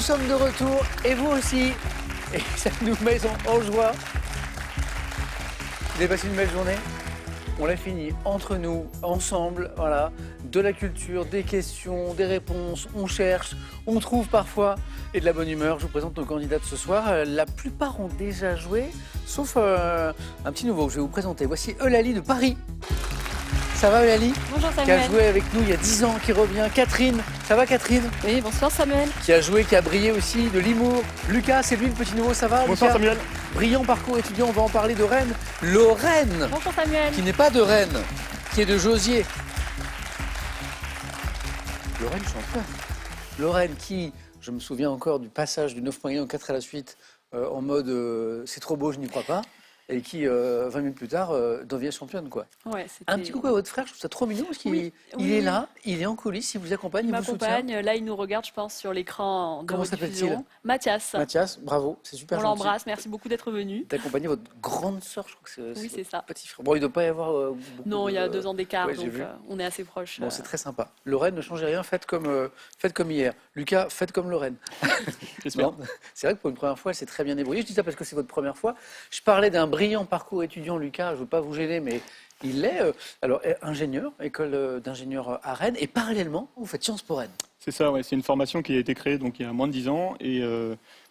sommes de retour, et vous aussi. Et ça nous met en joie. Vous avez passé une belle journée? On l'a fini entre nous, ensemble, voilà. De la culture, des questions, des réponses, on cherche, on trouve parfois, et de la bonne humeur. Je vous présente nos candidats de ce soir. La plupart ont déjà joué, sauf un petit nouveau que je vais vous présenter. Voici Eulalie de Paris. Ça va Eulalie? Bonjour Samuel. Qui a joué avec nous il y a 10 ans, qui revient. Catherine, ça va Catherine? Oui, bonsoir Samuel. Qui a joué, qui a brillé aussi, de l'humour. Lucas, c'est lui le petit nouveau, ça va? Bonsoir Lucas? Samuel. Brillant parcours étudiant, on va en parler de Rennes. Lorraine, Bonjour Samuel. qui n'est pas de Rennes, qui est de Josier. Lorraine championne. Lorraine qui, je me souviens encore du passage du 9 points gagnants 4 à la suite, en mode c'est trop beau, je n'y crois pas. Et qui, 20 minutes plus tard, devient championne, quoi. Ouais, Un petit coucou à votre frère, je trouve ça trop mignon parce qu'il il est là, il est en coulisses, il vous accompagne, il vous soutient. m'accompagne. Là, il nous regarde, je pense, sur l'écran de Comment rediffusion. s'appelle-t-il? Mathias. Mathias, bravo, c'est super On gentil. l'embrasse. Merci beaucoup d'être venu. D'accompagner votre grande sœur, je crois que c'est Oui, c'est ça. petit frère. Bon, il ne doit pas y avoir beaucoup Non, il y a de- 2 ans d'écart, Ouais, j'ai donc vu. on est assez proches. Bon, c'est très sympa. Lorraine, ne changez rien, faites comme hier. Lucas, faites comme Lorraine. J'espère. Non, c'est vrai que pour une première fois, elle s'est très bien débrouillée. Je dis ça parce que c'est votre première fois. Je parlais d'un brillant parcours étudiant, Lucas. Je ne veux pas vous gêner, mais il est ingénieur, école d'ingénieur à Rennes. Et parallèlement, vous faites Sciences Po Rennes. C'est ça, ouais. C'est une formation qui a été créée donc, il y a moins de 10 ans. Et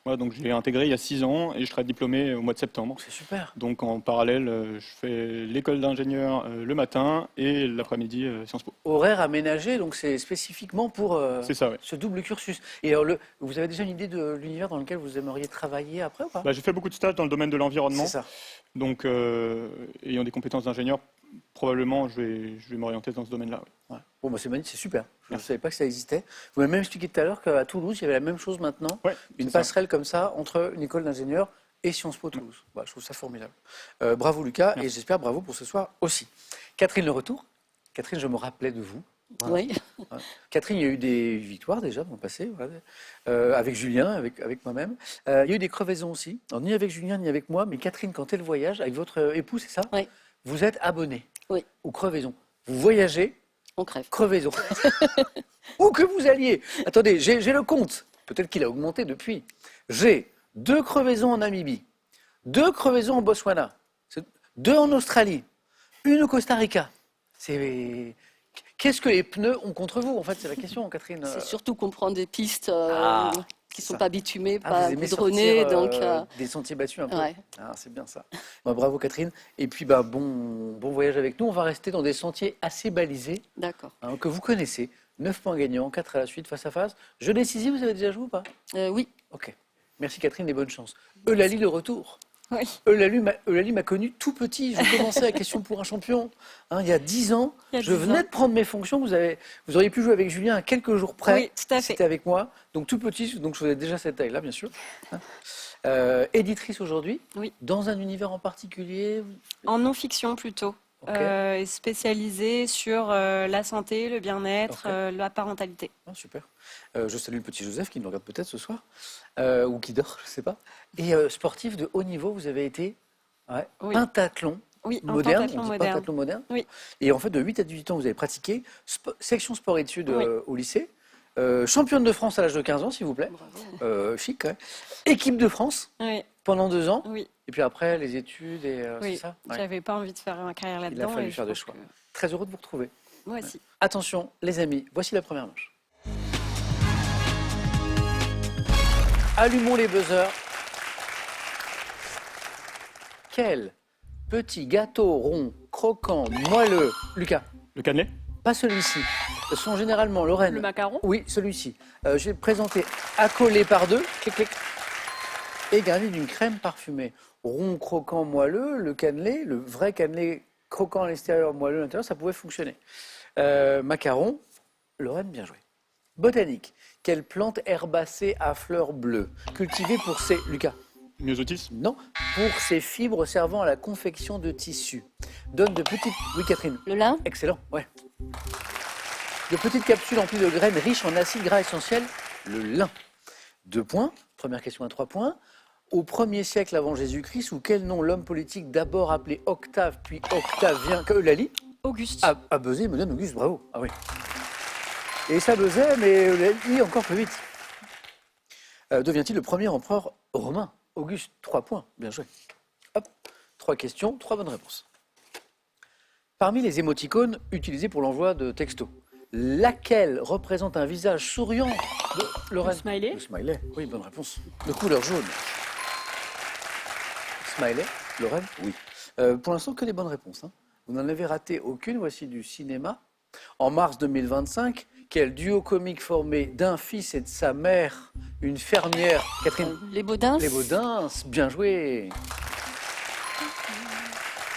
voilà, donc, je l'ai intégrée il y a 6 ans et je serai diplômé au mois de septembre. C'est super. Donc en parallèle, je fais l'école d'ingénieur le matin et l'après-midi Sciences Po. Horaire aménagé, donc c'est spécifiquement pour C'est ça, ouais. ce double cursus. Et alors, vous avez déjà une idée de l'univers dans lequel vous aimeriez travailler après ou pas? Bah, j'ai fait beaucoup de stages dans le domaine de l'environnement. C'est ça. Donc ayant des compétences d'ingénieur, probablement je vais m'orienter dans ce domaine-là. Ouais. Ouais. Bon, bah, c'est magnifique, c'est super. Je ne Merci. savais pas que ça existait. Vous m'avez même expliqué tout à l'heure qu'à Toulouse, il y avait la même chose maintenant. Ouais, Une c'est ça. passerelle comme ça entre une école d'ingénieur et Sciences Po Toulouse. Bah, je trouve ça formidable. Bravo Lucas, Merci. et j'espère bravo pour ce soir aussi. Catherine, le retour. Catherine, je me rappelais de vous. Voilà. Oui. Ouais. Catherine, il y a eu des victoires déjà dans le passé, voilà. Avec Julien, avec moi-même. Il y a eu des crevaisons aussi. Alors, ni avec Julien, ni avec moi, mais Catherine, quand elle voyage, avec votre époux, c'est ça? Oui. Vous êtes abonné Oui. aux crevaisons. Vous voyagez, On crève. crevaison. Où que vous alliez. Attendez, j'ai le compte. Peut-être qu'il a augmenté depuis. J'ai 2 crevaisons en Namibie, 2 crevaisons en Botswana, 2 en Australie, 1 au Costa Rica. Qu'est-ce que les pneus ont contre vous? En fait, c'est la question, Catherine. C'est surtout qu'on prend des pistes qui ne sont ça. pas bitumées, Ah, pas vous aimez goudronnées. sortir, Donc, des sentiers battus un peu. ouais. Ah, c'est bien ça. Bah, bravo Catherine. Et puis bah, bon voyage avec nous. On va rester dans des sentiers assez balisés, D'accord. hein, que vous connaissez. 9 points gagnants, 4 à la suite, face à face. Jeu décisif, vous avez déjà joué ou pas? Oui. Ok. Merci Catherine et bonne chance. Eulalie de retour. Oui. Eulalie m'a connu tout petit. Je commençais à Question pour un champion il y a 10 ans. Il y a Je 10 venais ans. de prendre mes fonctions. Vous auriez pu jouer avec Julien à quelques jours près. Oui, tout à fait. C'était avec moi. Donc tout petit, donc je faisais déjà cette taille-là, bien sûr. Éditrice aujourd'hui. Oui. Dans un univers en particulier. En non-fiction plutôt, Ok. spécialisée sur la santé, le bien-être, Ok. la parentalité. Ah, super. Je salue le petit Joseph qui nous regarde peut-être ce soir. Ou qui dort, je ne sais pas. Et sportif de haut niveau, vous avez été Oui. pentathlon. Oui, en Moderne, pentathlon on dit moderne. pentathlon moderne. Oui. Et en fait, de 8 à 18 ans, vous avez pratiqué section sport études Oui. au lycée. Championne de France à l'âge de 15 ans, s'il vous plaît. Bravo. Chic, ouais. Équipe de France Oui, pendant 2 ans. oui, Et puis après, les études, et oui. c'est ça? Ouais. J'avais pas envie de faire ma carrière là-dedans. fallu et je faire des trouve choix. que- Très heureux de vous retrouver. Moi aussi. Attention, les amis, voici la première manche. Allumons les buzzers. Quel petit gâteau rond, croquant, moelleux, Lucas, Le cannelé? pas celui-ci, sont généralement, Lorraine. Le macaron. Oui, celui-ci. J'ai présenté accolé par 2, clic, clic, et garni d'une crème parfumée. Rond, croquant, moelleux, le cannelé, le vrai cannelé croquant à l'extérieur, moelleux à l'intérieur, ça pouvait fonctionner. Macaron, Lorraine, bien joué. Botanique, quelle plante herbacée à fleurs bleues, cultivée pour ses... Lucas, Myosotis? non, pour ses fibres servant à la confection de tissus. Donne de petites... Oui, Catherine. Le lin. Excellent, ouais. De petites capsules emplies de graines riches en acides gras essentiels, le lin. 2 points. Première question à 3 points. Au 1er siècle avant Jésus-Christ, sous quel nom l'homme politique d'abord appelé Octave, puis Octavien, que Eulalie Auguste. a buzzé, me donne Auguste, bravo. Ah oui. Et ça buzzait, mais Eulalie encore plus vite. devient-il le premier empereur romain? Auguste, 3 points. Bien joué. Hop, 3 questions, 3 bonnes réponses. Parmi les émoticônes utilisés pour l'envoi de textos, laquelle représente un visage souriant de Lorraine? Le smiley. Le smiley, oui, bonne réponse. De couleur jaune. Smiley, Lorraine? Oui. Pour l'instant, que des bonnes réponses, hein. Vous n'en avez raté aucune. Voici du cinéma. En mars 2025, quel duo comique formé d'un fils et de sa mère, une fermière, Catherine? Les Baudins. Les Baudins, bien joué.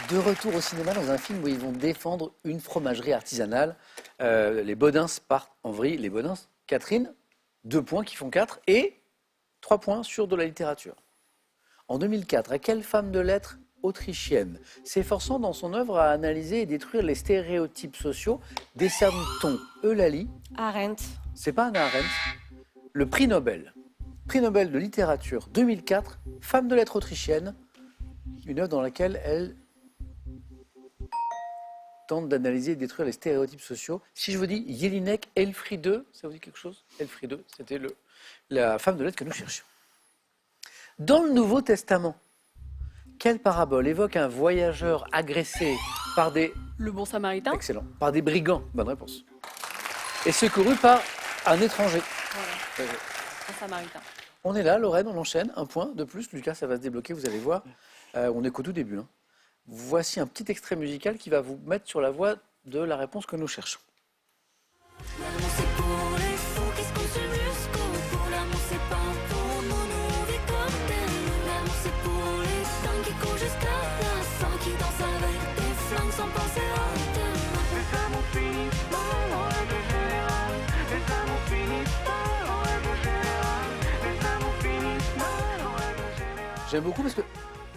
De retour au cinéma dans un film où ils vont défendre une fromagerie artisanale. Les Baudins partent en vrille. Les Baudins, Catherine, 2 points qui font 4 et 3 points sur de la littérature. En 2004, à quelle femme de lettres autrichienne, s'efforçant dans son œuvre à analyser et détruire les stéréotypes sociaux, décerne-t-on Eulalie? Arendt. C'est pas Anna Arendt. Le prix Nobel. Prix Nobel de littérature 2004, femme de lettres autrichienne, une œuvre dans laquelle elle tente d'analyser et détruire les stéréotypes sociaux. Si je vous dis Jelinek Elfriede, ça vous dit quelque chose? Elfriede, c'était la femme de lettres que nous cherchions. Dans le Nouveau Testament, quelle parabole évoque un voyageur agressé par des... Le bon samaritain. Excellent. Par des brigands, bonne réponse. Et secouru par un étranger. Voilà, un samaritain. On est là, Lorraine, on enchaîne. Un point de plus. Lucas, ça va se débloquer, vous allez voir. On est qu'au tout début, hein. Voici un petit extrait musical qui va vous mettre sur la voie de la réponse que nous cherchons. L'amour c'est pour les fous qui se consument jusqu'au bout. L'amour c'est pas pour nous, nous on vit comme des loups. L'amour c'est pour les dingues qui courent jusqu'à la fin, qui dansent avec des flingues sans penser à demain. Les amours finissent mal en règle générale. Les amours finissent mal en règle générale. Les amours finissent mal en règle générale. J'aime beaucoup parce que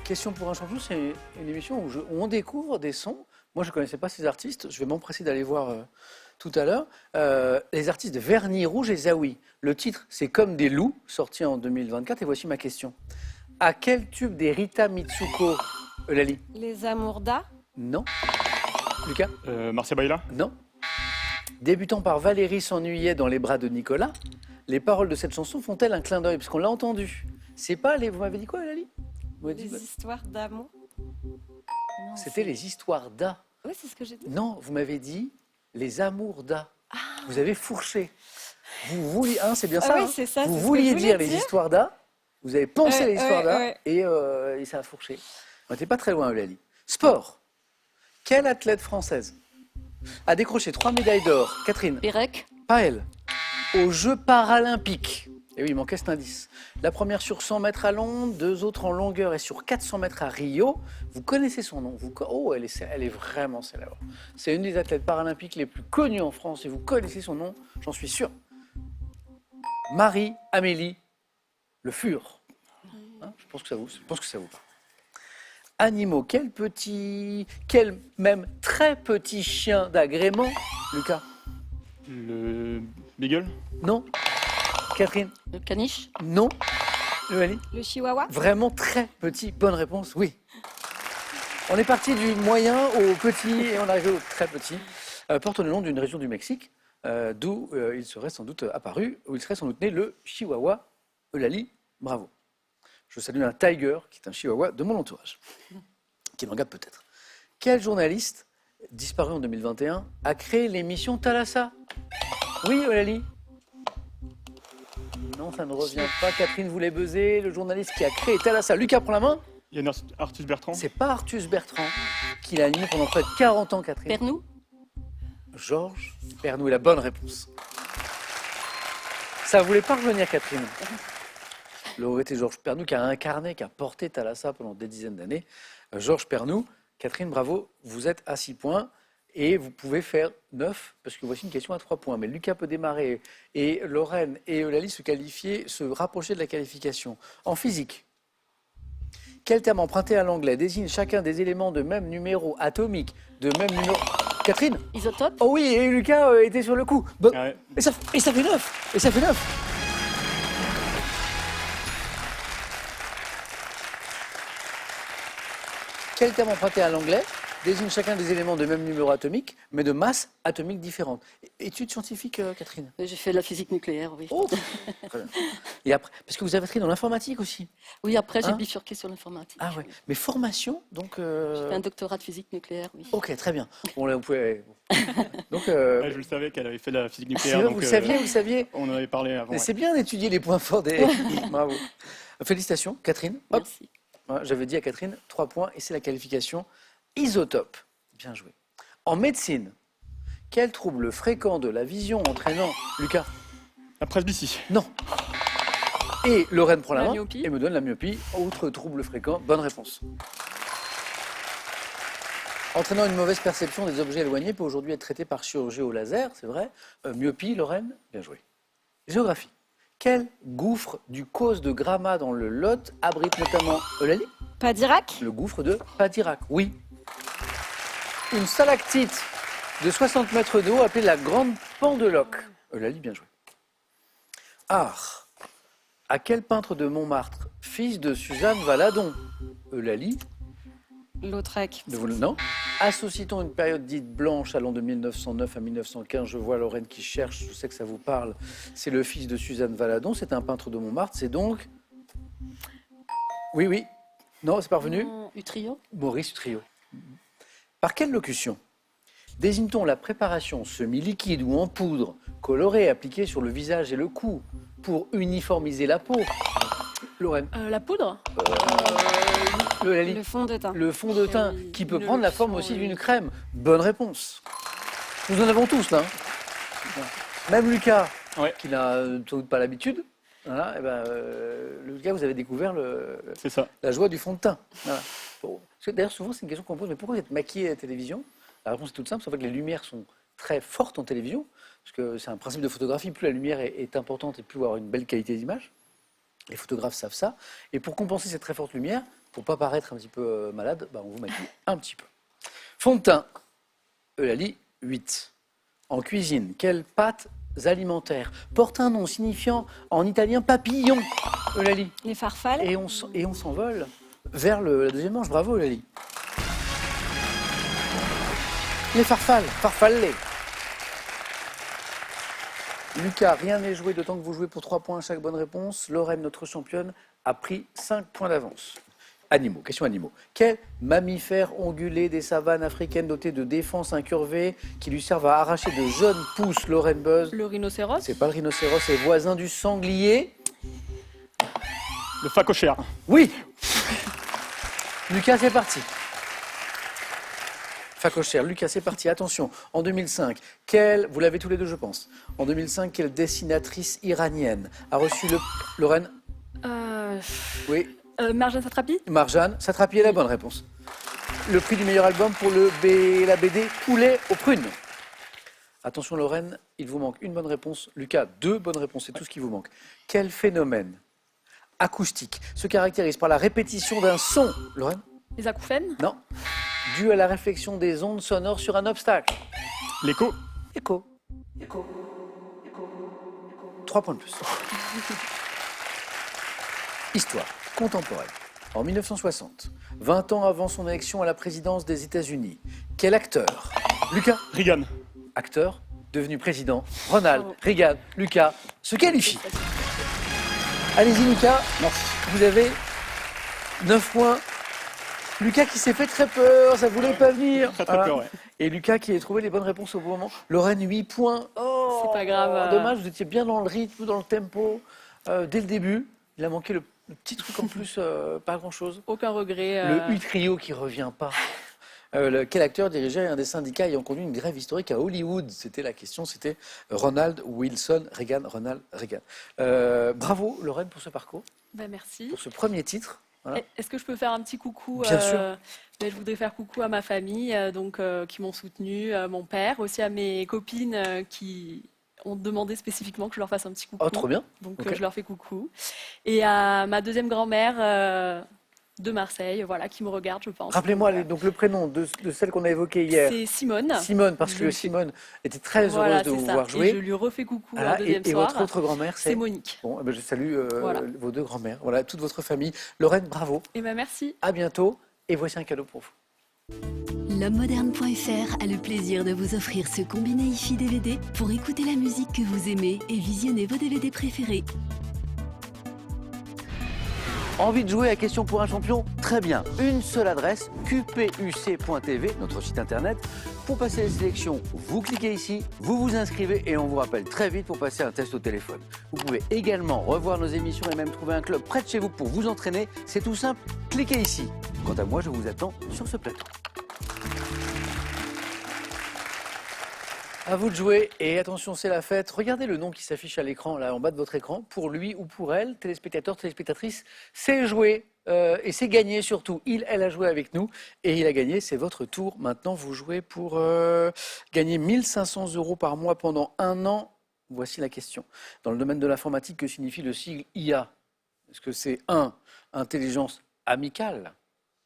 Question pour un champion, c'est une émission où on découvre des sons. Moi, je ne connaissais pas ces artistes. Je vais m'empresser d'aller voir tout à l'heure. Les artistes de Vernis Rouge et Zawi. Le titre, c'est Comme des loups, sorti en 2024. Et voici ma question. À quel tube des Rita Mitsuko, Eulalie? Les Amours d'A. Non. Lucas? Marcia Baila. Non. Débutant par Valérie s'ennuyait dans les bras de Nicolas, les paroles de cette chanson font-elles un clin d'œil? Parce qu'on l'a entendu. C'est pas les... Vous m'avez dit quoi, Eulalie? Vous m'avez dit- Les histoires d'amour. Non, C'était les histoires d'A. Oui, c'est ce que j'ai dit. Non, vous m'avez dit les amours d'A. Vous avez fourché. Vous vouliez... Hein, c'est bien Ah ça, oui, hein c'est ça, Vous c'est ce que vouliez je voulais dire les dire. histoires d'A. Vous avez pensé les histoires d'A. ouais. Et ça a fourché. On n'était pas très loin, Eulalie. Sport. Quelle athlète française a décroché 3 médailles d'or? Catherine. Pérec. Pas elle. Aux Jeux paralympiques. Et oui, il manquait cet indice. La première sur 100 mètres à Londres, 2 autres en longueur et sur 400 mètres à Rio. Vous connaissez son nom. Oh, elle est vraiment célèbre. C'est une des athlètes paralympiques les plus connues en France et vous connaissez son nom, j'en suis sûr. Marie-Amélie Le Fur. Hein, je pense que ça vous parle. Animaux, quel même très petit chien d'agrément, Lucas? Le Beagle. Non. Catherine? Le caniche. Non. Eulalie? Le chihuahua. Vraiment très petit. Bonne réponse, oui. On est parti du moyen au petit et on arrive au très petit. Porte le nom d'une région du Mexique, d'où il serait sans doute apparu, où il serait sans doute né le chihuahua. Eulalie, bravo. Je salue un tiger, qui est un chihuahua de mon entourage, qui me regarde peut-être. Quel journaliste, disparu en 2021, a créé l'émission Thalassa? Oui, Eulalie? Non, ça ne revient pas. Catherine voulait buzzer. Le journaliste qui a créé Thalassa. Lucas, prend la main. Yann Arthus Bertrand. C'est pas Arthus Bertrand qui l'a animé pendant près de 40 ans, Catherine. Pernou. Georges Pernou est la bonne réponse. Ça voulait pas revenir, Catherine. Lauréat Georges Pernou qui a incarné, qui a porté Thalassa pendant des dizaines d'années. Georges Pernou, Catherine, bravo, vous êtes à 6 points et vous pouvez faire 9 parce que voici une question à 3 points. Mais Lucas peut démarrer et Lorraine et Eulalie se rapprocher de la qualification. En physique, quel terme emprunté à l'anglais désigne chacun des éléments de même numéro atomique, de même numéro... Catherine? Isotope. Oh oui, et Lucas était sur le coup. Bon, Ah ouais. et ça fait 9. Et ça fait 9. Quel terme emprunté à l'anglais désigne chacun des éléments de même numéro atomique, mais de masse atomique différente. Études scientifiques, Catherine? J'ai fait de la physique nucléaire, oui. Oh, très bien. Et après, parce que vous avez travaillé dans l'informatique aussi. Oui, après, j'ai Hein bifurqué sur l'informatique. Ah ouais. Mais formation, donc. J'ai fait un doctorat de physique nucléaire, oui. Ok, très bien. Bon, là, vous pouvez. Donc. Ouais, je le savais qu'elle avait fait de la physique C'est nucléaire. vrai, donc, vous le saviez. on en avait parlé avant. Mais ouais. c'est bien d'étudier les points forts des. Bravo. Félicitations, Catherine. Hop. Merci. Voilà, j'avais dit à Catherine 3 points et c'est la qualification isotope. Bien joué. En médecine, quel trouble fréquent de la vision entraînant Lucas? La presbytie. Non. Et Lorraine prend la La main myopie. et me donne la myopie. Autre trouble fréquent. Bonne réponse. Entraînant une mauvaise perception des objets éloignés peut aujourd'hui être traité par chirurgie au laser, c'est vrai. Myopie, Lorraine, bien joué. Géographie. Quel gouffre du Causse de Gramma dans le Lot abrite notamment Eulalie? Pas d'Irak? Le gouffre de Padirac, oui. Une stalactite de 60 mètres de haut appelée la Grande Pendeloque. Eulalie, bien joué. Art. À quel peintre de Montmartre, fils de Suzanne Valadon? Eulalie, Lautrec. non. Associe-t-on une période dite blanche allant de 1909 à 1915? Je vois Lorraine qui cherche, je sais que ça vous parle. C'est le fils de Suzanne Valadon, c'est un peintre de Montmartre, c'est donc... Oui, oui. Non, c'est parvenu. Utrio. Maurice Utrio. Par quelle locution désigne-t-on la préparation semi-liquide ou en poudre, colorée, appliquée sur le visage et le cou pour uniformiser la peau? Lorraine. La poudre? Eulalie. Le fond de teint. Le fond de teint, Oui, qui peut une prendre la forme lotion, aussi oui. d'une crème. Bonne réponse. Nous en avons tous là. Hein. Même Lucas, Ouais. qui n'a sans doute pas l'habitude. Voilà, eh ben, Lucas, vous avez découvert C'est ça. la joie du fond de teint. Voilà. Bon. Parce que d'ailleurs, souvent, c'est une question qu'on pose, mais pourquoi vous êtes maquillé à la télévision? La réponse est toute simple, c'est en fait que les lumières sont très fortes en télévision, parce que c'est un principe de photographie, plus la lumière est importante et plus on va avoir une belle qualité d'image. Les photographes savent ça. Et pour compenser cette très forte lumière, pour ne pas paraître un petit peu malade, on vous maquille un petit peu. Fond de teint, Eulalie, 8. En cuisine, quelles pâtes alimentaires portent un nom signifiant en italien papillon? Eulalie. Les farfales. Et on s'envole vers la deuxième manche. Bravo, Eulalie. Les farfales, farfallées. Lucas, rien n'est joué d'autant que vous jouez pour 3 points à chaque bonne réponse. Lorraine, notre championne, a pris 5 points d'avance. Animaux, question animaux. Quel mammifère ongulé des savanes africaines doté de défenses incurvées qui lui servent à arracher de jeunes pousses? Lorraine Buzz. Le rhinocéros? C'est pas le rhinocéros, c'est voisin du sanglier. Le phacochère. Oui. Lucas, c'est parti. Facochère, Lucas, c'est parti. Attention, en 2005, vous l'avez tous les deux, je pense. En 2005, quelle dessinatrice iranienne a reçu le... Lorraine? Oui. Marjane Satrapi? Marjane Satrapi est la bonne réponse. Le prix du meilleur album pour la BD Poulet aux prunes. Attention, Lorraine, il vous manque une bonne réponse. Lucas, 2 bonnes réponses, c'est tout ce qui vous manque. Quel phénomène acoustique se caractérise par la répétition d'un son? Lorraine? Les acouphènes? Non. Dû à la réflexion des ondes sonores sur un obstacle. L'écho. Écho. 3 points de plus. Histoire contemporaine. En 1960, 20 ans avant son élection à la présidence des États-Unis, quel acteur? Lucas. Reagan. Acteur devenu président. Ronald Reagan. Lucas se qualifie. Allez-y, Lucas. Vous avez 9 points. Lucas qui s'est fait très peur, ça voulait pas venir. Très Voilà. peur, ouais. Et Lucas qui a trouvé les bonnes réponses au bon moment. Lorraine, 8 points. Oh, C'est pas grave. Dommage, vous étiez bien dans le rythme, dans le tempo. Dès le début, il a manqué le petit truc en plus, pas grand-chose. Aucun regret. Le U-Trio qui revient pas. Quel acteur dirigeait un des syndicats ayant conduit une grève historique à Hollywood? C'était la question, c'était Ronald Wilson Reagan. Ronald Reagan. Bravo, Lorraine, pour ce parcours, Merci. pour ce premier titre. Voilà. Est-ce que je peux faire un petit coucou? Bien sûr. Je voudrais faire coucou à ma famille, qui m'ont soutenu, mon père, aussi à mes copines qui ont demandé spécifiquement que je leur fasse un petit coucou. Oh, trop bien. Donc Ok. je leur fais coucou. Et à ma deuxième grand-mère de Marseille, voilà, qui me regarde, je pense. Rappelez-moi donc le prénom de celle qu'on a évoquée hier. C'est Simone. Simone, parce que Je- Simone était très Voilà, heureuse de c'est vous ça. voir Et jouer. je lui refais coucou Voilà, un deuxième et soir. votre autre grand-mère, C'est Monique. Bon, je salue Voilà. vos 2 grand-mères. Voilà, toute votre famille. Lorraine, bravo. Et merci. À bientôt. Et voici un cadeau pour vous. L'homme-moderne.fr a le plaisir de vous offrir ce combiné hi-fi DVD pour écouter la musique que vous aimez et visionner vos DVD préférés. Envie de jouer à Question pour un champion? Très bien. Une seule adresse, qpuc.tv, notre site internet. Pour passer les sélections, vous cliquez ici, vous vous inscrivez et on vous rappelle très vite pour passer un test au téléphone. Vous pouvez également revoir nos émissions et même trouver un club près de chez vous pour vous entraîner. C'est tout simple, cliquez ici. Quant à moi, je vous attends sur ce plateau. À vous de jouer et attention, c'est la fête. Regardez le nom qui s'affiche à l'écran, là en bas de votre écran. Pour lui ou pour elle, téléspectateur, téléspectatrice, c'est joué et c'est gagné surtout. Elle a joué avec nous et il a gagné. C'est votre tour. Maintenant, vous jouez pour gagner 1 500 € par mois pendant 1 an. Voici la question. Dans le domaine de l'informatique, que signifie le sigle IA? Est-ce que c'est 1, intelligence amicale,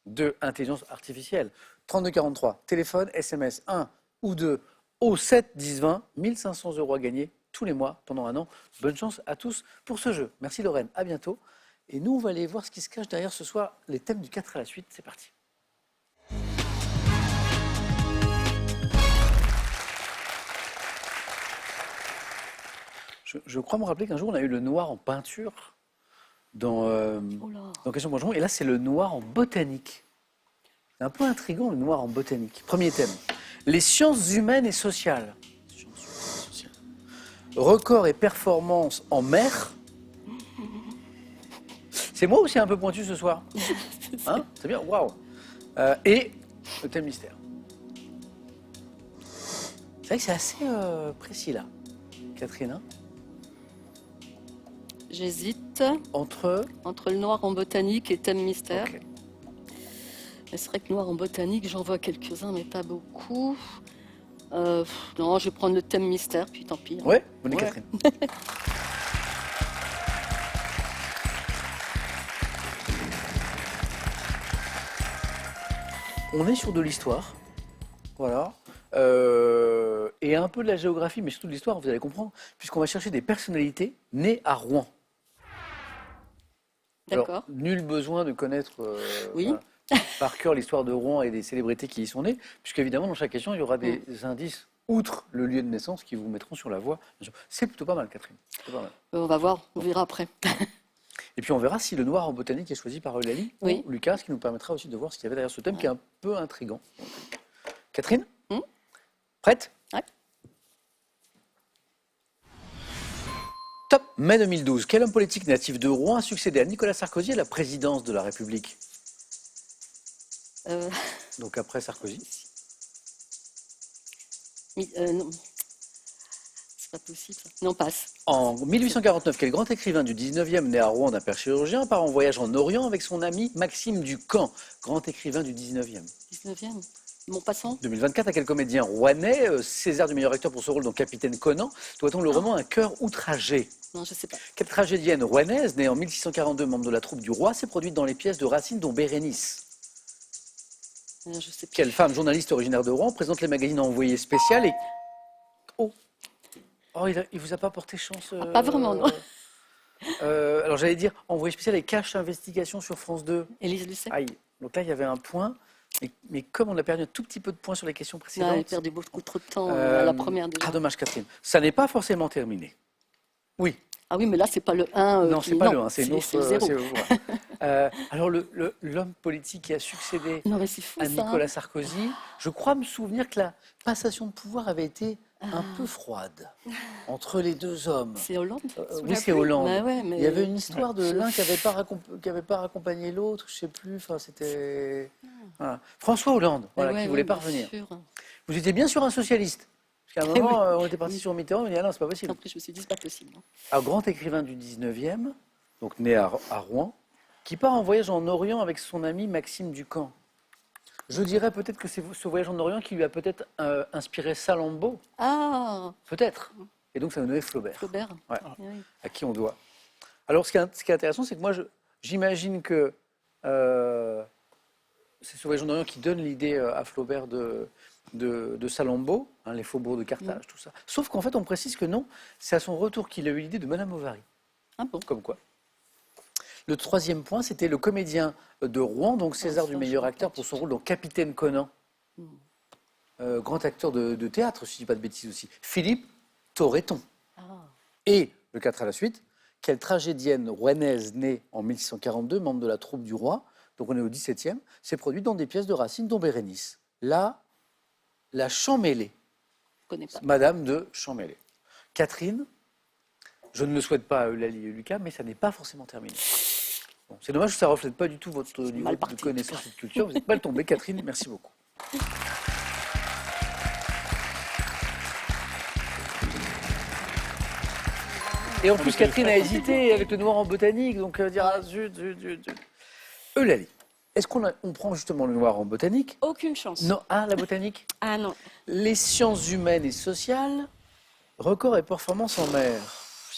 2, intelligence artificielle, 3243, téléphone, SMS, 1 ou 2, au 7 10 20, 1 500 € à gagner tous les mois pendant 1 an. Bonne chance à tous pour ce jeu. Merci Lorraine, à bientôt. Et nous, on va aller voir ce qui se cache derrière ce soir, les thèmes du 4 à la suite. C'est parti. Je crois me rappeler qu'un jour, on a eu le noir en peinture dans Question pour un champion. Et là, c'est le noir en botanique. C'est un peu intriguant, le noir en botanique. Premier thème. Les sciences humaines et sociales. Records et performances en mer. C'est moi ou c'est un peu pointu ce soir? Hein? C'est bien, waouh. Et le thème mystère. C'est vrai que c'est assez précis là. Catherine, hein? J'hésite Entre entre le noir en botanique et thème mystère. Ok. Mais c'est vrai que noir en botanique, j'en vois quelques-uns, mais pas beaucoup. Non, je vais prendre le thème mystère, puis tant pis. Hein. Ouais, bonne Ouais. Catherine. On est sur de l'histoire, voilà, et un peu de la géographie, mais surtout de l'histoire, vous allez comprendre, puisqu'on va chercher des personnalités nées à Rouen. Alors, D'accord. nul besoin de connaître Oui. voilà, par cœur l'histoire de Rouen et des célébrités qui y sont nées, puisqu'évidemment, dans chaque question, il y aura des indices, outre le lieu de naissance, qui vous mettront sur la voie. C'est plutôt pas mal, Catherine. C'est pas mal. On va voir, on verra après. Et puis on verra si le noir en botanique est choisi par Eulalie Oui. ou Lucas, ce qui nous permettra aussi de voir ce qu'il y avait derrière ce thème qui est un peu intriguant. Catherine, prête? Ouais. Top. Mai 2012. Quel homme politique natif de Rouen a succédé à Nicolas Sarkozy à la présidence de la République? Donc après Sarkozy. Non. C'est pas possible. Ça. Non, passe. En 1849, quel grand écrivain du 19e né à Rouen d'un père chirurgien part en voyage en Orient avec son ami Maxime Ducamp, grand écrivain du 19e. 19e. Montpassant. 2024, à quel comédien rouennais, César du meilleur acteur pour ce rôle dans Capitaine Conan, doit-on le roman Un cœur outragé? Non, je sais pas. Quelle tragédienne rouennaise, née en 1642, membre de la troupe du roi, s'est produite dans les pièces de Racine, dont Bérénice? Je sais pas. Quelle femme journaliste originaire de Rouen présente les magazines Envoyé spécial et... Oh, il vous a pas porté chance Pas vraiment, non. Alors j'allais dire Envoyé spécial et Cache Investigation sur France 2. Élise Lucet. Aïe, donc là il y avait un point, mais comme on a perdu un tout petit peu de points sur les questions Non, précédentes... elle a perdu beaucoup trop de temps à la première déjà. Ah dommage Catherine, ça n'est pas forcément terminé. Oui. Ah oui, mais là, c'est pas le 1. Non, c'est pas le 1, c'est une autre. C'est le 0. Alors, l'homme politique qui a succédé Non, mais c'est fou, à ça. Nicolas Sarkozy, je crois me souvenir que la passation de pouvoir avait été un peu froide entre les deux hommes. C'est Hollande. Oui, c'est Hollande. Bah ouais, mais... Il y avait une histoire de l'un qui n'avait pas raccompagné l'autre, je ne sais plus. Enfin, c'était voilà. François Hollande, voilà, qui voulait pas revenir. Vous étiez bien sûr un socialiste. Parce qu'à un moment, on était parti sur Mitterrand, on dit ah non, c'est pas possible. Après, je me suis dit, c'est pas possible. Un grand écrivain du 19e, donc né à Rouen, qui part en voyage en Orient avec son ami Maxime Ducamp. Je dirais peut-être que c'est ce voyage en Orient qui lui a peut-être inspiré Salammbô. Ah, Peut-être. Et donc ça nous donnait Flaubert. Flaubert. Ouais. Oui. À qui on doit. Alors ce qui est intéressant, c'est que moi j'imagine que c'est ce voyage en Orient qui donne l'idée à Flaubert de Salammbô, hein, les faubourgs de Carthage, tout ça. Sauf qu'en fait, on précise que non, c'est à son retour qu'il a eu l'idée de Madame Bovary. Ah bon. Comme quoi. Le troisième point, c'était le comédien de Rouen, donc César du meilleur acteur pour son rôle dans Capitaine Conan. grand acteur de théâtre, si je ne dis pas de bêtises aussi, Philippe Torreton. Et, le 4 à la suite, quelle tragédienne rouennaise née en 1642, membre de la troupe du roi, donc on est au XVIIe, s'est produite dans des pièces de Racine, dont Bérénice. La Champmeslé, Je connais pas. Madame de Champmeslé. Catherine, je ne le souhaite pas à Eulalie et Lucas, mais ça n'est pas forcément terminé. Bon, c'est dommage que ça ne reflète pas du tout votre niveau mal de parti. connaissance et de culture. Vous n'êtes mal tombé, Catherine, merci beaucoup. Et en plus, Catherine a hésité avec le noir en botanique, donc dire ah, zut. Eulalie, est-ce on prend justement le noir en botanique? Aucune chance. Non, la botanique. Ah non. Les sciences humaines et sociales, record et performance en mer.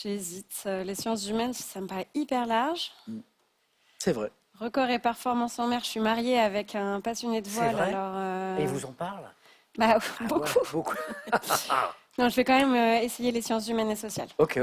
J'hésite. Les sciences humaines, ça me paraît hyper large. C'est vrai. Record et performance en mer, je suis mariée avec un passionné de C'est voile, vrai alors... Et il vous en parle? Bah, Ah beaucoup. ouais, beaucoup. Non, je vais quand même essayer les sciences humaines et sociales. Ok.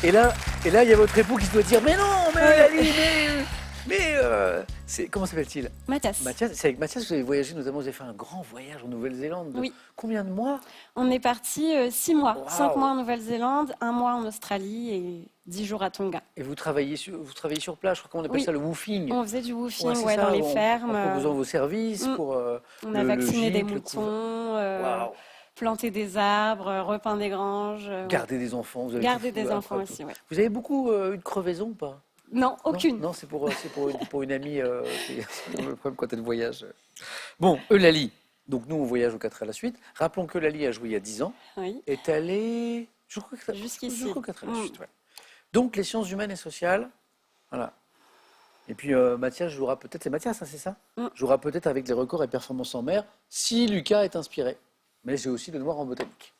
Et là, il y a votre époux qui se doit dire mais non, mais Eulalie, comment s'appelle-t-il? Mathias, Mathias. C'est avec Mathias que vous avez voyagé, notamment vous avez fait un grand voyage en Nouvelle-Zélande. Oui. Combien de mois? on est parti 6 mois. Wow. 5 mois en Nouvelle-Zélande, 1 mois en Australie et 10 jours à Tonga. Et vous travaillez sur place, je crois qu'on appelle Oui. ça le woofing. On faisait du woofing Ouais, c'est ça, dans les en fermes. proposant vos services pour On a le vacciné des gîte, le moutons, Waouh. planté des arbres, repeint des granges. Garder des enfants. Vous avez Garder tout fait, des enfants après, aussi, tout. ouais. Vous avez beaucoup eu de crevaison ou pas? Non, aucune. Non, c'est pour une amie qui a le problème quand elle voyage. Bon, Eulalie. Donc nous, on voyage au 4 à la suite. Rappelons que Eulalie a joué il y a 10 ans. Oui. Est allée, je crois que Jusqu'ici. jusqu'au 4 à la Mm. suite. Ouais. Donc les sciences humaines et sociales, voilà. Et puis Mathias jouera peut-être, c'est Mathias, hein, c'est ça? Mm. Jouera peut-être avec les records et performances en mer, si Lucas est inspiré. Mais j'ai aussi le noir en botanique.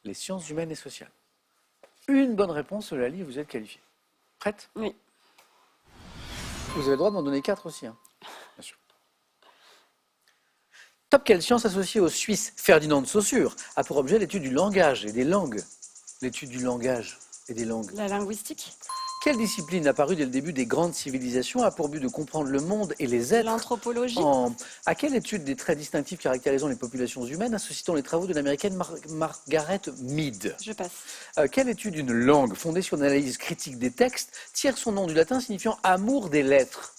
Les sciences humaines et sociales. Une bonne réponse, Eulalie, vous êtes qualifiée. Prête? Oui. Vous avez le droit de m'en donner 4 aussi, hein. Bien sûr. Top quelle science associée au Suisse Ferdinand de Saussure a pour objet l'étude du langage et des langues. L'étude du langage et des langues. La linguistique, Quelle discipline apparue dès le début des grandes civilisations a pour but de comprendre le monde et les êtres l'anthropologie, À quelle étude des traits distinctifs caractérisant les populations humaines associe-t-on les travaux de l'américaine Margaret Mead? je passe. Quelle étude d'une langue fondée sur une analyse critique des textes tire son nom du latin signifiant amour des lettres?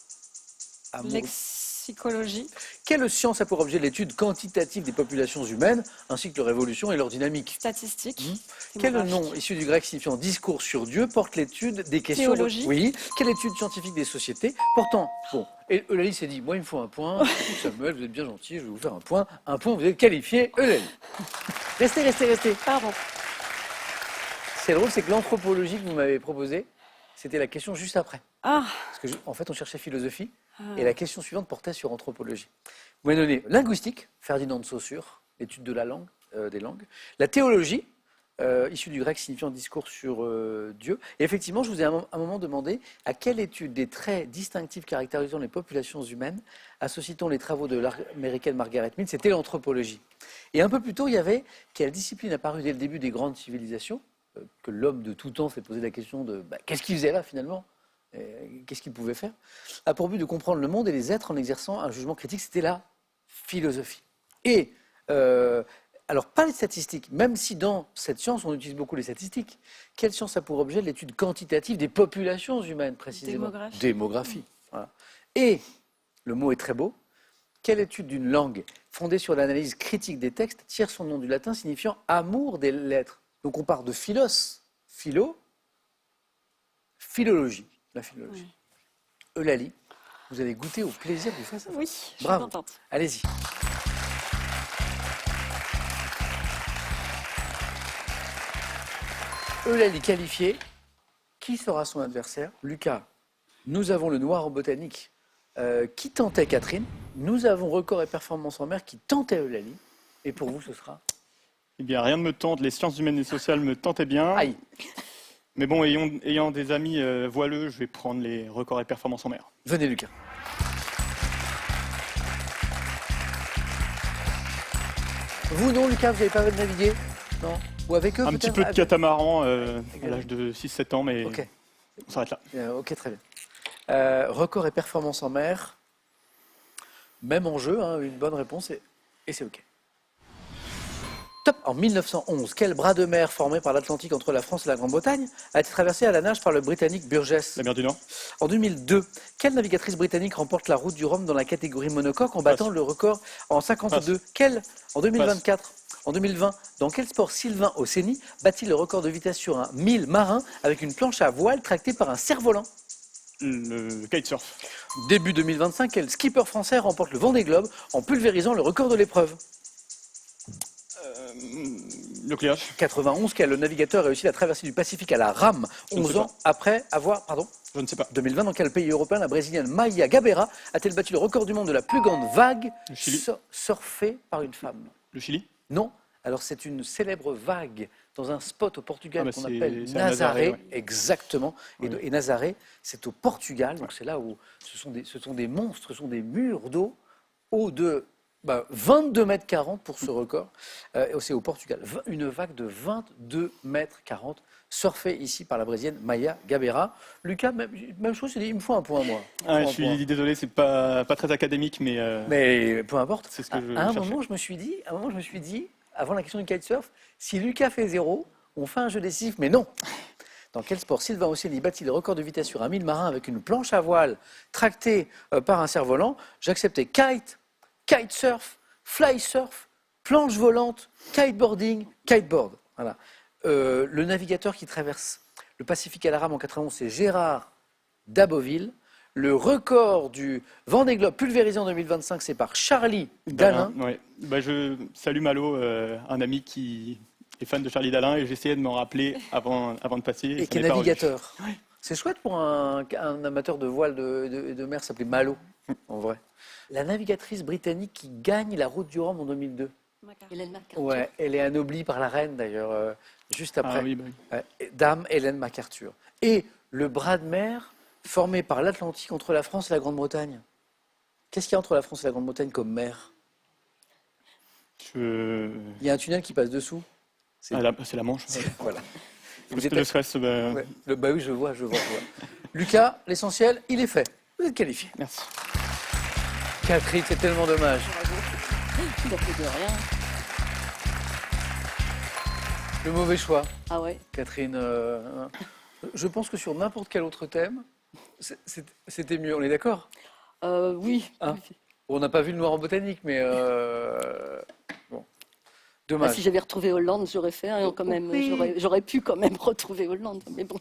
Amour. Lexicologie, Quelle science a pour objet l'étude quantitative des populations humaines ainsi que leur évolution et leur dynamique? statistique, Quel démographie. nom issu du grec signifiant discours sur Dieu porte l'étude des questions... Théologie. Oui. Quelle étude scientifique des sociétés portant... Bon, et Eulalie s'est dit, moi il me faut un point. Samuel, vous êtes bien gentil, je vais vous faire un point. Un point, vous êtes qualifié, Eulalie. Restez. Pardon. C'est drôle, c'est que l'anthropologie que vous m'avez proposée, c'était la question juste après. Ah, Parce que en fait, on cherchait philosophie, Ah. et la question suivante portait sur anthropologie. Vous m'avez donné linguistique, Ferdinand de Saussure, l'étude de la langue, des langues. La théologie, issue du grec signifiant discours sur Dieu. Et effectivement, je vous ai à un moment demandé à quelle étude des traits distinctifs caractérisant les populations humaines associe-t-on les travaux de l'américaine Margaret Mead? C'était l'anthropologie. Et un peu plus tôt, il y avait quelle discipline apparue dès le début des grandes civilisations, que l'homme de tout temps s'est posé la question de qu'est-ce qu'il faisait là finalement? Qu'est-ce qu'il pouvait faire? A pour but de comprendre le monde et les êtres en exerçant un jugement critique, c'était la philosophie. Et, alors pas les statistiques, même si dans cette science on utilise beaucoup les statistiques, quelle science a pour objet l'étude quantitative des populations humaines précisément? Démographie. Démographie. Voilà. Et, le mot est très beau, quelle étude d'une langue fondée sur l'analyse critique des textes tire son nom du latin signifiant amour des lettres? Donc on part de philos, philologie, la philologie. Eulalie, vous avez goûté au plaisir du face-à-face. oui, je suis Bravo. contente. Allez-y. Eulalie qualifiée. Qui sera son adversaire? Lucas, nous avons le noir en botanique qui tentait Catherine. Nous avons record et performance en mer qui tentait Eulalie. Et pour vous, ce sera? Eh bien, rien ne me tente. Les sciences humaines et sociales me tentaient bien. Aïe. Mais bon, ayant des amis voileux, je vais prendre les records et performances en mer. Venez, Lucas. Vous, non, Lucas, vous n'avez pas navigué? Non? Ou avec eux, Un peut-être? petit peu de catamaran à Avec- l'âge de 6-7 ans, mais Ok. on s'arrête là. Ok, très bien. Record et performance en mer. Même enjeu, hein, une bonne réponse et c'est OK. Top. En 1911, quel bras de mer formé par l'Atlantique entre la France et la Grande-Bretagne a été traversé à la nage par le Britannique Burgess? La mer du Nord. En 2002, quelle navigatrice britannique remporte la route du Rhum dans la catégorie monocoque en battant le record en 52? Quelle? En 2024? En 2020, dans quel sport Sylvain Osseni bat-il le record de vitesse sur un 1000 marin avec une planche à voile tractée par un cerf-volant? Le kitesurf. Début 2025, quel skipper français remporte le Vendée Globe en pulvérisant le record de l'épreuve? Le cléage. 91, quel navigateur a réussi la traversée du Pacifique à la rame Je ne sais 11 ans après avoir... Pardon. Je ne sais pas. 2020, dans quel pays européen la brésilienne Maia Gabeira a-t-elle battu le record du monde de la plus grande vague Le Chili. surfée par une femme? Le Chili. Non. Alors c'est une célèbre vague dans un spot au Portugal Ah bah qu'on c'est- appelle c'est à Nazaré, Nazaré, ouais. exactement. Ouais. Et Nazaré, c'est au Portugal, donc c'est là où ce sont des monstres, ce sont des murs d'eau, haut de 22 mètres 40 pour ce record. C'est au Portugal. Une vague de 22 mètres 40, surfée ici par la brésilienne Maia Gabeira. Lucas, même chose, il me faut un point, moi. Ah, Il me je faut un point. suis désolé, c'est pas très académique, mais Mais peu importe. c'est ce que je À un cherchais. moment, je me suis dit, avant la question du kitesurf, si Lucas fait 0, on fait un jeu décisif, mais non. Dans quel sport Sylvain Osseni bat-il le record de vitesse sur un 1000 marin avec une planche à voile tractée par un cerf-volant? J'acceptais kitesurf, fly surf, planche volante, kiteboarding, kiteboard. Voilà. Le navigateur qui traverse le Pacifique à la rame en 91, c'est Gérard Daboville. Le record du Vendée Globe pulvérisé en 2025, c'est par Charlie Dalin. Ouais. Bah, je salue Malo, un ami qui est fan de Charlie Dalin, et j'essayais de m'en rappeler avant de passer. Et ça qui est m'est pas revenu. navigateur. C'est chouette pour un amateur de voile de mer, s'appelait Malo, en vrai. La navigatrice britannique qui gagne la route du Rhum en 2002. Hélène MacArthur. Ouais, elle est anoblie par la reine d'ailleurs, juste après. Ah oui, bah oui. Dame Hélène MacArthur. Et le bras de mer formé par l'Atlantique entre la France et la Grande-Bretagne. Qu'est-ce qu'il y a entre la France et la Grande-Bretagne comme mer? Je... Il y a un tunnel qui passe dessous. C'est la Manche. Ouais. Voilà. Vous Parce êtes que le stress, bah, Ouais. Bah oui, je vois. Lucas, l'essentiel, il est fait. Vous êtes qualifié. merci. Catherine, c'est tellement dommage. Il a fait de rien. Le mauvais choix, Ah ouais. Catherine. Je pense que sur n'importe quel autre thème, c'était mieux. On est d'accord? Oui. Hein? On n'a pas vu le noir en botanique, mais bon. Dommage. Si j'avais retrouvé Hollande, j'aurais fait. Hein, quand même, Oui. j'aurais pu quand même retrouver Hollande. Mais bon.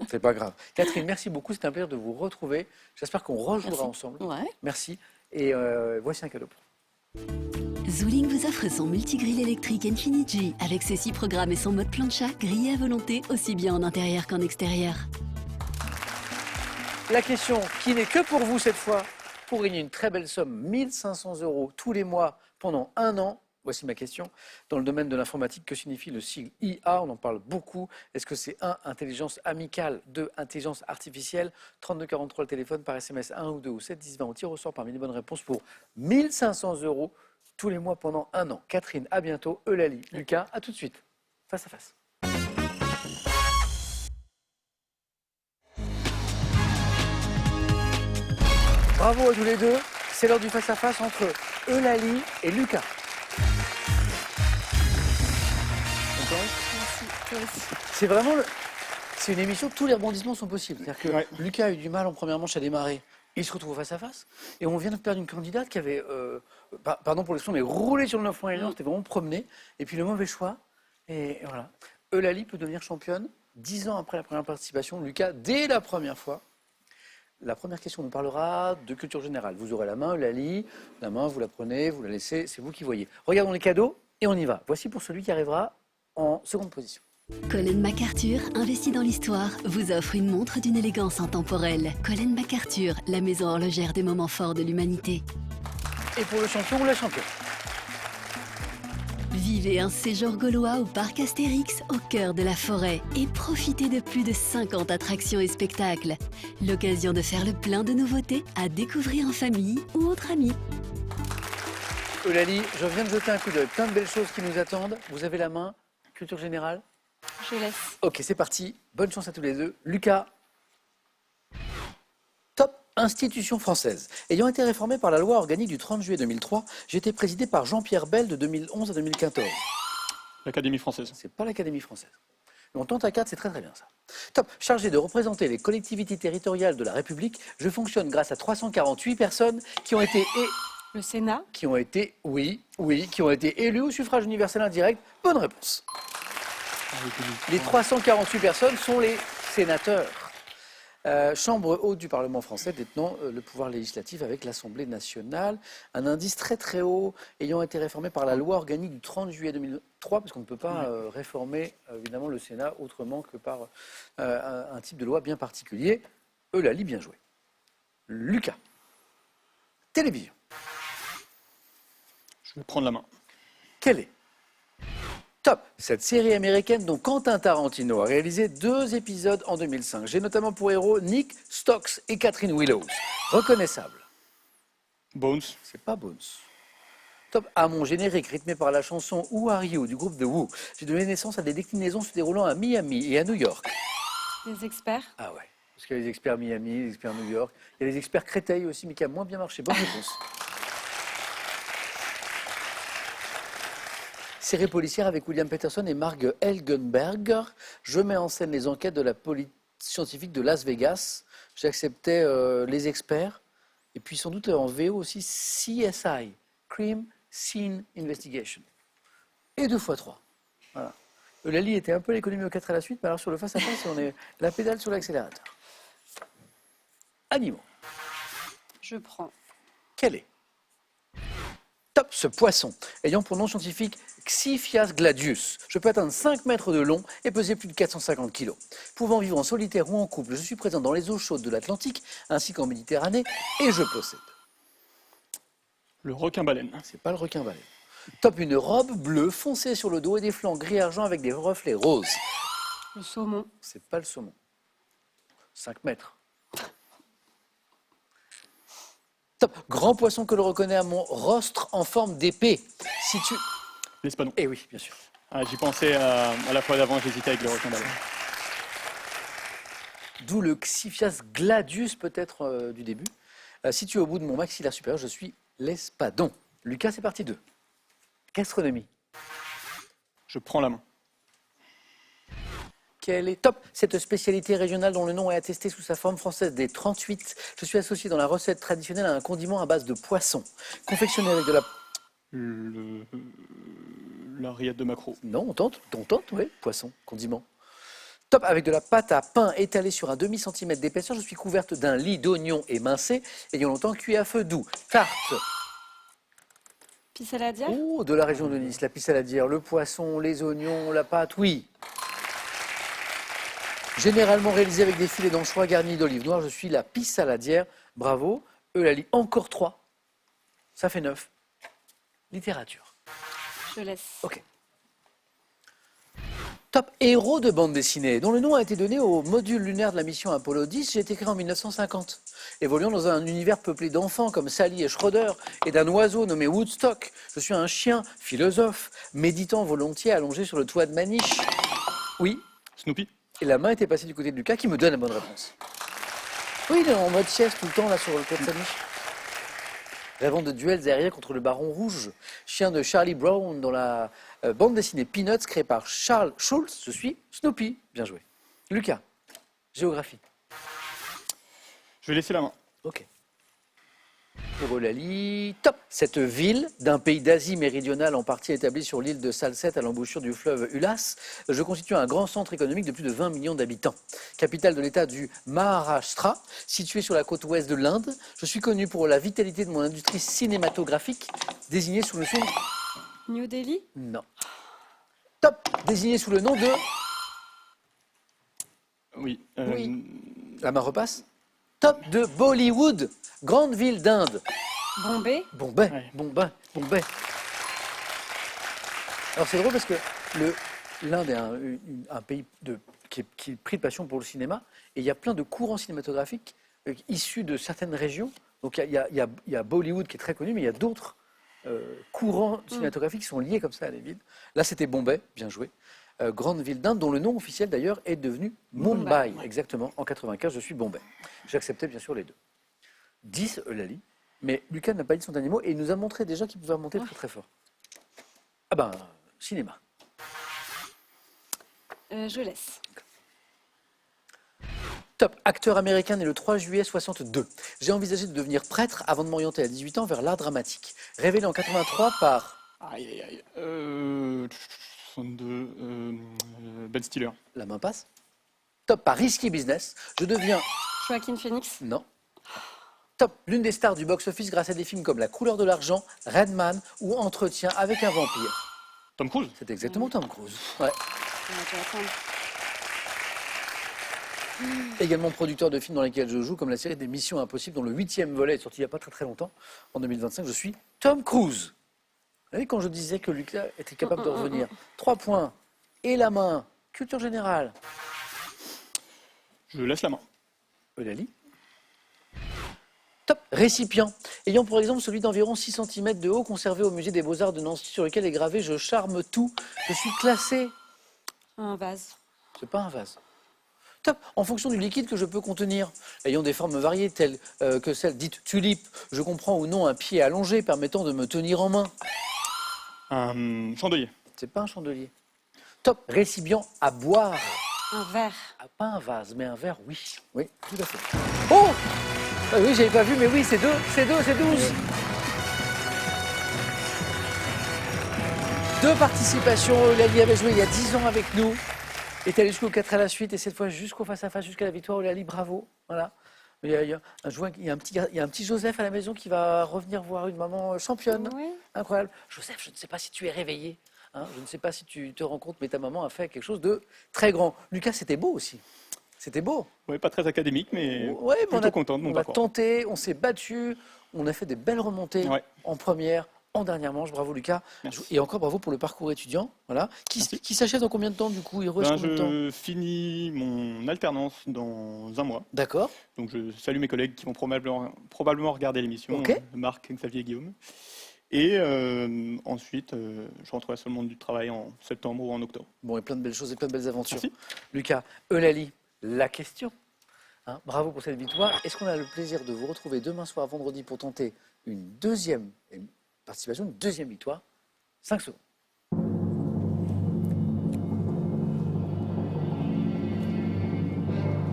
C'est pas grave. Catherine, merci beaucoup. C'était un plaisir de vous retrouver. J'espère qu'on rejouera Merci. ensemble. Ouais. Merci. Et voici un cadeau. Zooling vous offre son multigrill électrique Infinity avec ses 6 programmes et son mode plancha grillé à volonté aussi bien en intérieur qu'en extérieur. La question qui n'est que pour vous cette fois, pour gagner une très belle somme, 1 500 € tous les mois pendant 1 an. Voici ma question. Dans le domaine de l'informatique, que signifie le sigle IA? On en parle beaucoup. Est-ce que c'est 1, intelligence amicale, 2, intelligence artificielle, 3243 le téléphone, par SMS 1 ou 2 ou 7 10 20, on tire au sort parmi les bonnes réponses pour 1 500 € tous les mois pendant 1 an. Catherine, à bientôt. Eulalie, Lucas, à tout de suite. Face à face. Bravo à tous les deux. C'est l'heure du face-à-face entre Eulalie et Lucas. C'est vraiment... C'est une émission où tous les rebondissements sont possibles. C'est-à-dire que Ouais. Lucas a eu du mal en première manche à démarrer. Il se retrouve face à face. Et on vient de perdre une candidate qui avait, pardon pour l'expression, mais roulé sur le 9 points et c'était vraiment promené. Et puis le mauvais choix. Et voilà. Eulalie peut devenir championne 10 ans après la première participation. Lucas, dès la première fois. La première question nous parlera de culture générale. Vous aurez la main, Eulalie. La main, vous la prenez, vous la laissez. C'est vous qui voyez. Regardons les cadeaux et on y va. Voici pour celui qui arrivera en seconde position. Colin MacArthur, investi dans l'histoire, vous offre une montre d'une élégance intemporelle. Colin MacArthur, la maison horlogère des moments forts de l'humanité. Et pour le champion ou la championne? Vivez un séjour gaulois au parc Astérix au cœur de la forêt et profitez de plus de 50 attractions et spectacles. L'occasion de faire le plein de nouveautés à découvrir en famille ou entre amis. Eulalie, je viens de jeter un coup d'œil. Plein de belles choses qui nous attendent. Vous avez la main. Culture générale. Je laisse. Ok, c'est parti. Bonne chance à tous les deux. Lucas. Institution française. Ayant été réformée par la loi organique du 30 juillet 2003, j'ai été présidé par Jean-Pierre Bel de 2011 à 2014. L'Académie française. C'est pas l'Académie française. Mais on tente à 4, c'est très très bien ça. Top. Chargé de représenter les collectivités territoriales de la République, je fonctionne grâce à 348 personnes qui ont été Le Sénat. qui ont été élus au suffrage universel indirect. Bonne réponse. Les 348 personnes sont les sénateurs. Chambre haute du Parlement français détenant le pouvoir législatif avec l'Assemblée nationale. Un indice très très haut ayant été réformé par la loi organique du 30 juillet 2003, parce qu'on ne peut pas réformer évidemment le Sénat autrement que par un type de loi bien particulier. Eulalie, bien joué. Lucas. Télévision. Je vais prendre la main. Quelle est Top. Cette série américaine dont Quentin Tarantino a réalisé 2 épisodes en 2005. J'ai notamment pour héros Nick Stokes et Catherine Willows. Reconnaissable. Bones. C'est pas Bones. Top. À mon générique rythmé par la chanson Who Are You du groupe The Who, j'ai donné naissance à des déclinaisons se déroulant à Miami et à New York. Les experts. Ah ouais. Parce qu'il y a les experts Miami, les experts New York. Il y a les experts Créteil aussi, mais qui a moins bien marché. Bonne réponse. Série policière avec William Peterson et Marg Helgenberger. Je mets en scène les enquêtes de la police scientifique de Las Vegas. J'acceptais les experts. Et puis sans doute en VO aussi CSI, Crime Scene Investigation. Et 2 fois 3. Voilà. Eulalie était un peu l'économie au 4 à la suite, mais alors sur le face-à-face, on est la pédale sur l'accélérateur. Animaux. Je prends. Quel est Top, ce poisson, ayant pour nom scientifique Xiphias gladius. Je peux atteindre 5 mètres de long et peser plus de 450 kg. Pouvant vivre en solitaire ou en couple, je suis présent dans les eaux chaudes de l'Atlantique ainsi qu'en Méditerranée et je possède. Le requin-baleine. C'est pas le requin-baleine. Top, une robe bleue foncée sur le dos et des flancs gris-argent avec des reflets roses. Le saumon. C'est pas le saumon. 5 mètres. Top, grand poisson que l'on reconnaît à mon rostre en forme d'épée. Situé... L'espadon. Eh oui, bien sûr. Ah, j'y pensais à la fois d'avant, j'hésitais avec le requin-baleine. D'où le Xiphias gladius peut-être du début. Situé au bout de mon maxillaire supérieur, je suis l'espadon. Lucas, c'est parti 2. Gastronomie. Je prends la main. Quelle est top cette spécialité régionale dont le nom est attesté sous sa forme française des 38. Je suis associé dans la recette traditionnelle à un condiment à base de poisson, confectionné avec de la... La rillette de maquereau. Non, on tente, oui, poisson, condiment. Top, avec de la pâte à pain étalée sur un demi-centimètre d'épaisseur, je suis couverte d'un lit d'oignons émincés, ayant longtemps cuit à feu doux. Tarte. Pissaladière. Oh, de la région de Nice, la pissaladière, le poisson, les oignons, la pâte, oui. Généralement réalisée avec des filets d'anchois garnis d'olive noire, je suis la pissaladière. Bravo. Eulalie, encore 3. Ça fait 9. Littérature. Je laisse. Ok. Top, héros de bande dessinée, dont le nom a été donné au module lunaire de la mission Apollo 10, j'ai été créé en 1950. Évoluant dans un univers peuplé d'enfants comme Sally et Schroeder et d'un oiseau nommé Woodstock, je suis un chien philosophe, méditant volontiers allongé sur le toit de ma niche. Oui. Snoopy. Et la main était passée du côté de Lucas qui me donne la bonne réponse. Oui, il est en mode sieste tout le temps là sur le toit de sa niche. Rêvant de duels aériens contre le Baron Rouge, chien de Charlie Brown dans la bande dessinée Peanuts créée par Charles Schulz, je suis Snoopy. Bien joué. Lucas, géographie. Je vais laisser la main. Ok. Pour Eulalie, top. Cette ville d'un pays d'Asie méridionale en partie établie sur l'île de Salsette à l'embouchure du fleuve Ulas, je constitue un grand centre économique de plus de 20 millions d'habitants. Capitale de l'état du Maharashtra, située sur la côte ouest de l'Inde, je suis connu pour la vitalité de mon industrie cinématographique, désignée sous le nom... New Delhi. Non. Top. Désignée sous le nom de... Oui. Oui. La main repasse. Top de Bollywood, grande ville d'Inde. Bombay. Bombay, Ouais. Bombay. Alors c'est drôle parce que l'Inde est un pays qui est pris de passion pour le cinéma et il y a plein de courants cinématographiques issus de certaines régions. Donc il y a Bollywood qui est très connu, mais il y a d'autres courants cinématographiques qui sont liés comme ça à des villes. Là c'était Bombay, bien joué. Grande ville d'Inde, dont le nom officiel d'ailleurs est devenu Mumbai. Exactement, en 95, je suis Bombay. J'acceptais bien sûr les 2. 10, Eulalie. Mais Lucas n'a pas dit son dernier mot et il nous a montré déjà qu'il pouvait remonter très très fort. Ah ben, cinéma. Je laisse. Top. Acteur américain né le 3 juillet 62. J'ai envisagé de devenir prêtre avant de m'orienter à 18 ans vers l'art dramatique. Révélé en 83 par Aïe, aïe, aïe. 62. Ben Stiller. La main passe. Top. Par Risky Business. Je deviens... Joaquin Phoenix. Non. Top. L'une des stars du box-office grâce à des films comme La couleur de l'argent, Redman ou Entretien avec un vampire. Tom Cruise. C'est exactement Tom Cruise. Ouais. On va te attendre. Également producteur de films dans lesquels je joue, comme la série des Missions Impossibles, dont le 8e volet est sorti il n'y a pas très très longtemps, en 2025. Je suis Tom Cruise. Vous savez, quand je disais que Lucas était capable de revenir, 3 points et la main, culture générale. Je laisse la main. Eulalie. Top. Récipient. Ayant pour exemple celui d'environ 6 cm de haut conservé au musée des Beaux-Arts de Nancy, sur lequel est gravé Je charme tout. Je suis classé. Un vase. C'est pas un vase. Top. En fonction du liquide que je peux contenir, ayant des formes variées telles que celle dite tulipe, je comprends ou non un pied allongé permettant de me tenir en main. Un chandelier. C'est pas un chandelier. Top. Récipient à boire. Un verre. Ah, pas un vase, mais un verre, oui. Oui, tout à fait. Oh ah oui, j'avais pas vu, mais oui, c'est 2, c'est 12. 2 participations. Eulalie avait joué il y a 10 ans avec nous. Est allée jusqu'au 4 à la suite et cette fois jusqu'au face-à-face, jusqu'à la victoire. Eulalie, bravo. Voilà. Il y a un petit Joseph à la maison qui va revenir voir une maman championne. Oui. Incroyable. Joseph, je ne sais pas si tu es réveillé. Hein, je ne sais pas si tu te rends compte, mais ta maman a fait quelque chose de très grand. Lucas, c'était beau aussi. C'était beau. Ouais, pas très académique, mais Ouais, mais plutôt content de mon on a parcours. tenté, on s'est battu, on a fait des belles remontées Ouais. en première, en dernière manche. Bravo Lucas. Merci. Et encore bravo pour le parcours étudiant. Voilà. Merci. Qui s'achève dans combien de temps du coup? Il reste Ben, combien de temps? je finis mon alternance dans un mois. D'accord. Donc je salue mes collègues qui vont probablement regarder l'émission, Ok. Marc, Xavier et Guillaume. Et ensuite, je rentrerai sur le monde du travail en septembre ou en octobre. Bon, et plein de belles choses et plein de belles aventures. Merci. Lucas, Eulalie, la question. Hein, bravo pour cette victoire. Est-ce qu'on a le plaisir de vous retrouver demain soir, vendredi, pour tenter une deuxième participation, une deuxième victoire? 5 secondes.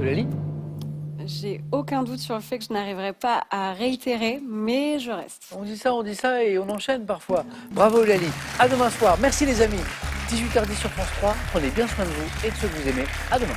Eulalie? J'ai aucun doute sur le fait que je n'arriverai pas à réitérer, mais je reste. On dit ça et on enchaîne parfois. Bravo Eulalie. À demain soir. Merci les amis. 18h10 sur France 3. Prenez bien soin de vous et de ceux que vous aimez. À demain.